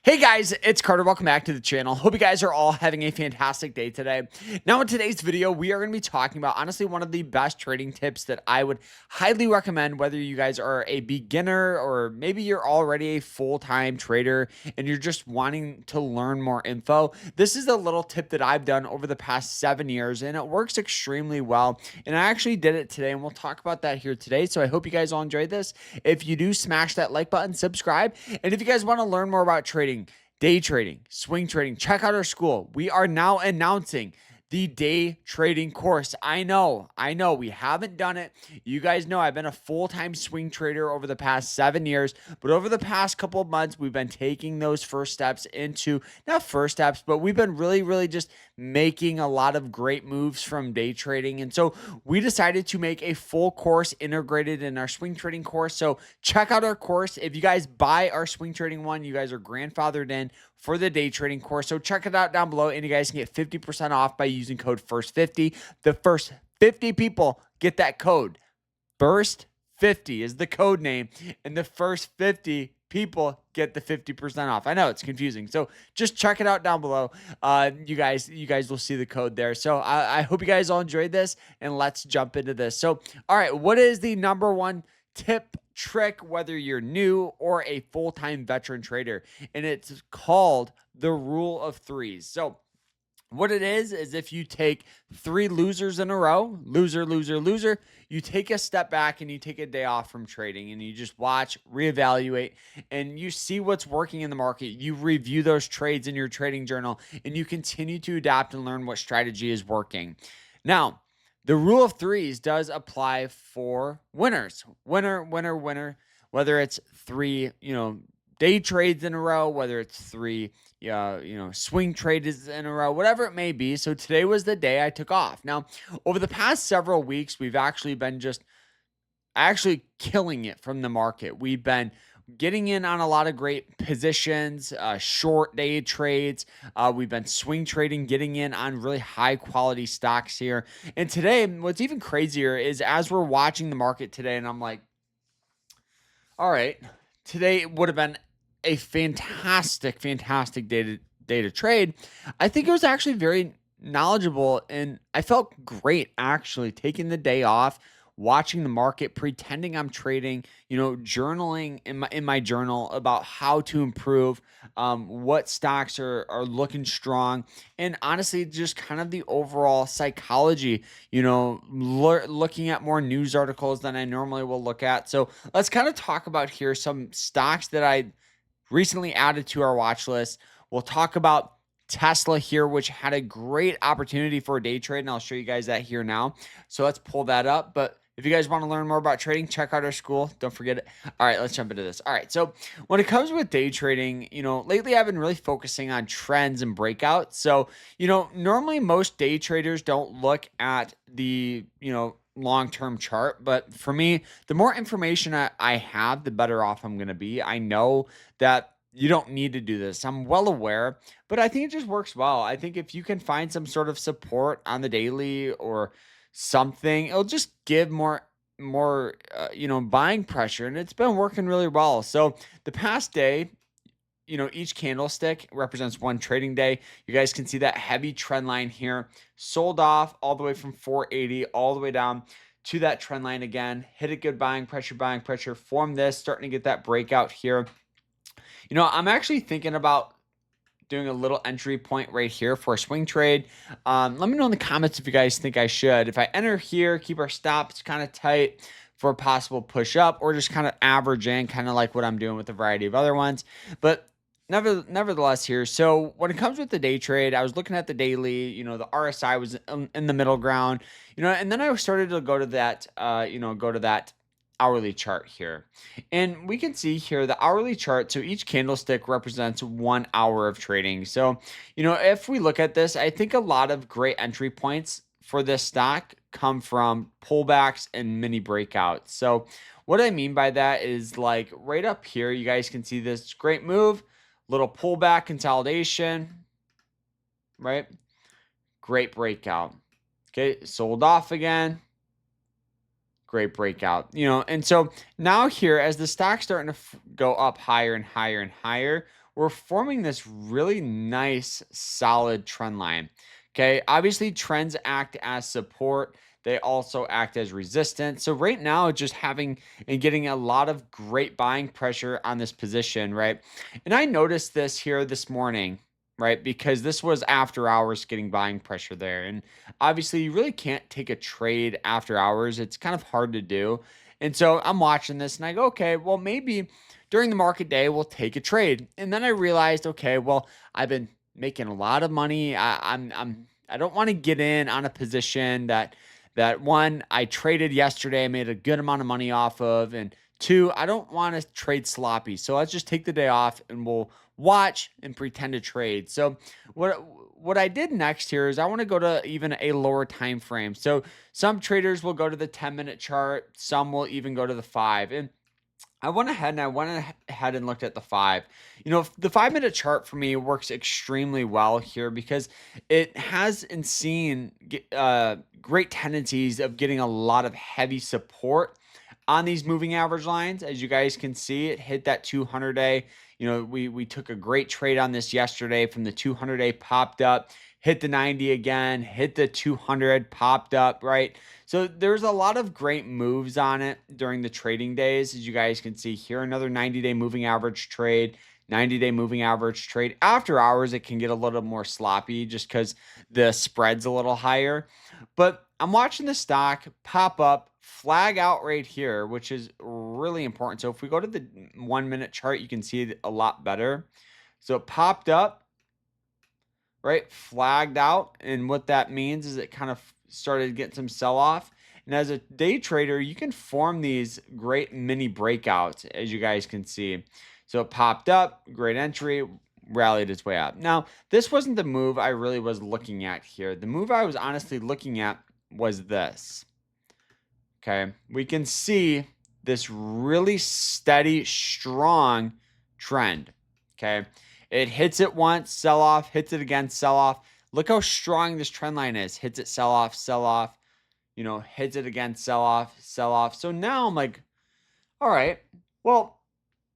Hey guys, it's Carter. Welcome back to the channel. Hope you guys are all having a fantastic day today. Now in today's video, we are going to be talking about honestly one of the best trading tips that I would highly recommend whether you guys are a beginner or maybe you're already a full-time trader and you're just wanting to learn more info. This is a little tip that I've done over the past 7 years and it works extremely well. And I actually did it today and we'll talk about that here today. So I hope you guys all enjoyed this. If you do, smash that like button, subscribe. And if you guys want to learn more about trading, day trading, swing trading, check out our school. We are now announcing the day trading course. I know we haven't done it. You guys know I've been a full-time swing trader over the past 7 years, but over the past couple of months, we've been taking those first steps into, not first steps, but we've been really just making a lot of great moves from day trading. And so we decided to make a full course integrated in our swing trading course. So check out our course. If you guys buy our swing trading one, you guys are grandfathered in for the day trading course. So check it out down below and you guys can get 50% off by using code FIRST50. The first 50 people get that code. FIRST50 is the code name, and the first 50 people get the 50% off. I know it's confusing. So just check it out down below. You guys will see the code there. So I hope you guys all enjoyed this and let's jump into this. So, all right, what is the number one tip, trick, whether you're new or a full-time veteran trader? And it's called the rule of threes. So what it is if you take 3 losers in a row, loser, you take a step back and you take a day off from trading and you just watch, reevaluate, and you see what's working in the market. You review those trades in your trading journal and you continue to adapt and learn what strategy is working. Now, the rule of threes does apply for winners. Winner, whether it's 3, day trades in a row, whether it's 3, swing trades in a row, whatever it may be. So today was the day I took off. Now, over the past several weeks, we've actually been just killing it from the market. We've been getting in on a lot of great positions, short day trades. We've been swing trading, getting in on really high quality stocks here. And today, what's even crazier is as we're watching the market today, and I'm like, all right, today would have been a fantastic day to trade. I think it was actually very knowledgeable and I felt great actually taking the day off, watching the market, pretending I'm trading, journaling in my journal about how to improve, what stocks are looking strong, and honestly, just kind of the overall psychology, looking at more news articles than I normally will look at. So let's kind of talk about here some stocks that I recently added to our watch list. We'll talk about Tesla here, which had a great opportunity for a day trade, and I'll show you guys that here now. So let's pull that up. But if you guys want to learn more about trading, check out our school. Don't forget it. All right, let's jump into this. All right, so when it comes with day trading, lately I've been really focusing on trends and breakouts. So, normally most day traders don't look at the, long-term chart, but for me, the more information I have, the better off I'm going to be. I know that you don't need to do this. I'm well aware, but I think it just works well. I think if you can find some sort of support on the daily or something, it'll just give more buying pressure, and it's been working really well. So the past day, each candlestick represents one trading day. You guys can see that heavy trend line here, sold off all the way from 480 all the way down to that trend line again, hit a good buying pressure, form this, starting to get that breakout here. I'm actually thinking about doing a little entry point right here for a swing trade. Let me know in the comments if you guys think I should. If I enter here, keep our stops kind of tight for a possible push up, or just kind of average in, kind of like what I'm doing with a variety of other ones. But nevertheless here, so when it comes with the day trade, I was looking at the daily, the RSI was in the middle ground, and then I started to go to that, hourly chart here. And we can see here the hourly chart. So each candlestick represents 1 hour of trading. So, if we look at this, I think a lot of great entry points for this stock come from pullbacks and mini breakouts. So what I mean by that is like right up here, you guys can see this great move, little pullback consolidation, right? Great breakout. Okay, sold off again. Great breakout, and so now here, as the stock's starting to go up higher and higher and higher, we're forming this really nice, solid trend line. Okay. Obviously, trends act as support. They also act as resistance. So right now, just having and getting a lot of great buying pressure on this position, right? And I noticed this here this morning, right? Because this was after hours getting buying pressure there. And obviously, you really can't take a trade after hours. It's kind of hard to do. And so I'm watching this and I go, okay, well, maybe during the market day, we'll take a trade. And then I realized, okay, well, I've been making a lot of money. I don't want to get in on a position that one I traded yesterday, I made a good amount of money off of, and two, I don't want to trade sloppy. So let's just take the day off and we'll watch and pretend to trade. So what I did next here is I want to go to even a lower time frame. So some traders will go to the 10-minute chart, some will even go to the 5. And I went ahead and looked at the 5. The 5-minute chart for me works extremely well here because it has and seen great tendencies of getting a lot of heavy support on these moving average lines. As you guys can see, it hit that 200-day. We took a great trade on this yesterday from the 200-day, popped up, hit the 90 again, hit the 200, popped up, right? So there's a lot of great moves on it during the trading days. As you guys can see here, another 90-day moving average trade, 90-day moving average trade. After hours, it can get a little more sloppy just because the spread's a little higher. But I'm watching the stock pop up, flag out right here, which is really important. So if we go to the 1-minute chart, you can see it a lot better. So it popped up, right? Flagged out. And what that means is it kind of started getting some sell off. And as a day trader, you can form these great mini breakouts, as you guys can see. So it popped up, great entry, rallied its way up. Now, this wasn't the move I really was looking at here. The move I was honestly looking at was this. Okay, we can see this really steady, strong trend. Okay, it hits it once, sell off, hits it again, sell off. Look how strong this trend line is. Hits it, sell off, hits it again, sell off, sell off. So now I'm like, all right, well,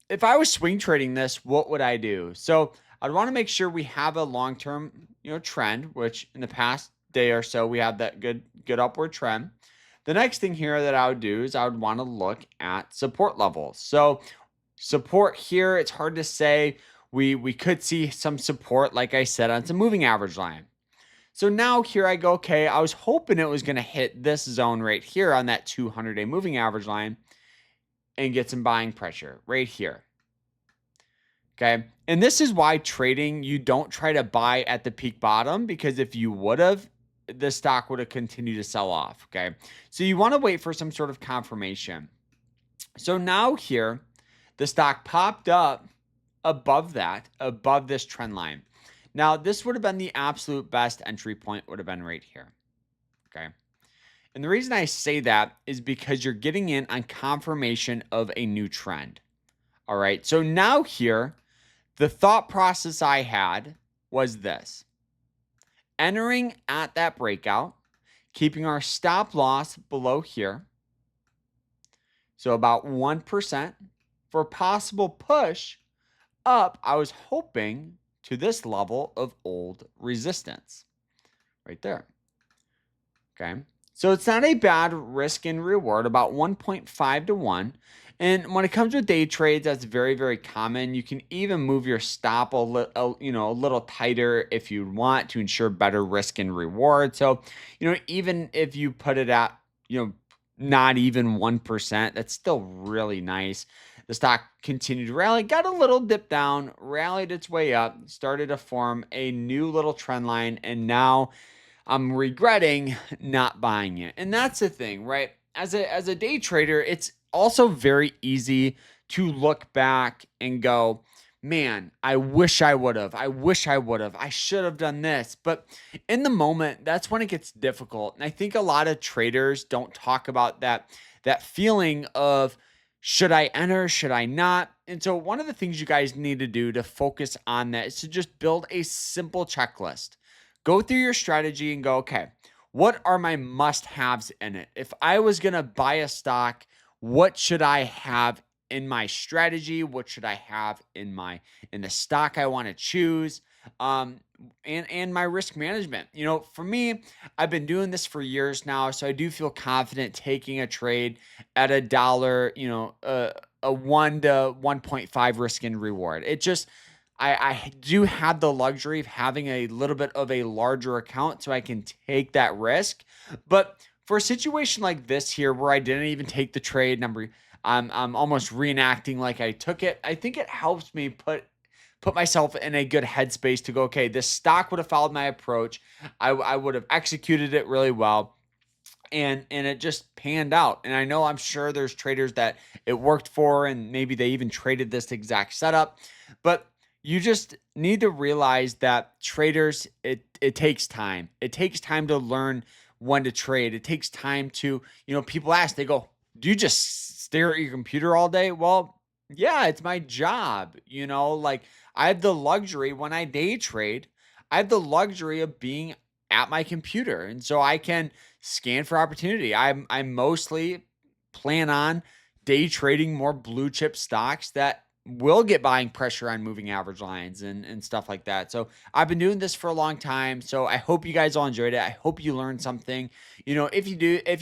if I was swing trading this, what would I do? So I'd want to make sure we have a long-term, trend, which in the past day or so, we have that good upward trend. The next thing here that I would do is I would want to look at support levels. So support here, it's hard to say. We could see some support, like I said, on some moving average line. So now here I go, okay, I was hoping it was going to hit this zone right here on that 200-day moving average line and get some buying pressure right here. Okay. And this is why trading, you don't try to buy at the peak bottom, because if you would have, the stock would have continued to sell off. Okay. So you want to wait for some sort of confirmation. So now here, the stock popped up above this trend line. Now, this would have been the absolute best entry point, would have been right here. Okay. And the reason I say that is because you're getting in on confirmation of a new trend. All right. So now here, the thought process I had was this: entering at that breakout, keeping our stop loss below here. So about 1% for a possible push up. I was hoping to this level of old resistance right there. Okay. So it's not a bad risk and reward, about 1.5 to 1. And when it comes with day trades, that's very, very common. You can even move your stop a little tighter if you want to ensure better risk and reward. So, even if you put it at, not even 1%, that's still really nice. The stock continued to rally, got a little dip down, rallied its way up, started to form a new little trend line, and now I'm regretting not buying it. And that's the thing, right? As a day trader, it's also very easy to look back and go, man, I wish I would have. I should have done this. But in the moment, that's when it gets difficult. And I think a lot of traders don't talk about that feeling of, should I enter? Should I not? And so one of the things you guys need to do to focus on that is to just build a simple checklist. Go through your strategy and go, okay, what are my must-haves in it? If I was going to buy a stock, what should I have in my strategy? What should I have in the stock I want to choose? Um, and my risk management. For me, I've been doing this for years now, so I do feel confident taking a trade at a dollar, a 1 to 1.5 risk and reward. I do have the luxury of having a little bit of a larger account so I can take that risk. But for a situation like this here where I didn't even take the trade number, I'm almost reenacting like I took it. I think it helps me put myself in a good headspace to go, okay, this stock would have followed my approach. I would have executed it really well, and it just panned out. And I'm sure there's traders that it worked for, and maybe they even traded this exact setup. But you just need to realize that traders, it takes time. It takes time to learn when to trade. It takes time to, people ask, they go, do you just stare at your computer all day? Well, yeah, it's my job. Like, I have the luxury when I day trade, I have the luxury of being at my computer. And so I can scan for opportunity. I mostly plan on day trading more blue chip stocks that will get buying pressure on moving average lines and stuff like that. So I've been doing this for a long time. So I hope you guys all enjoyed it. I hope you learned something. If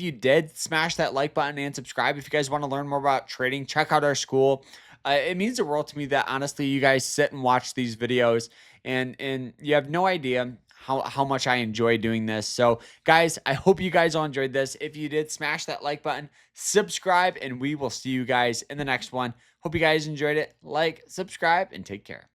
you did, smash that like button and subscribe. If you guys want to learn more about trading, check out our school. It means the world to me that honestly you guys sit and watch these videos, and you have no idea how much I enjoy doing this. So guys, I hope you guys all enjoyed this. If you did, smash that like button, subscribe, and we will see you guys in the next one. Hope you guys enjoyed it. Like, subscribe, and take care.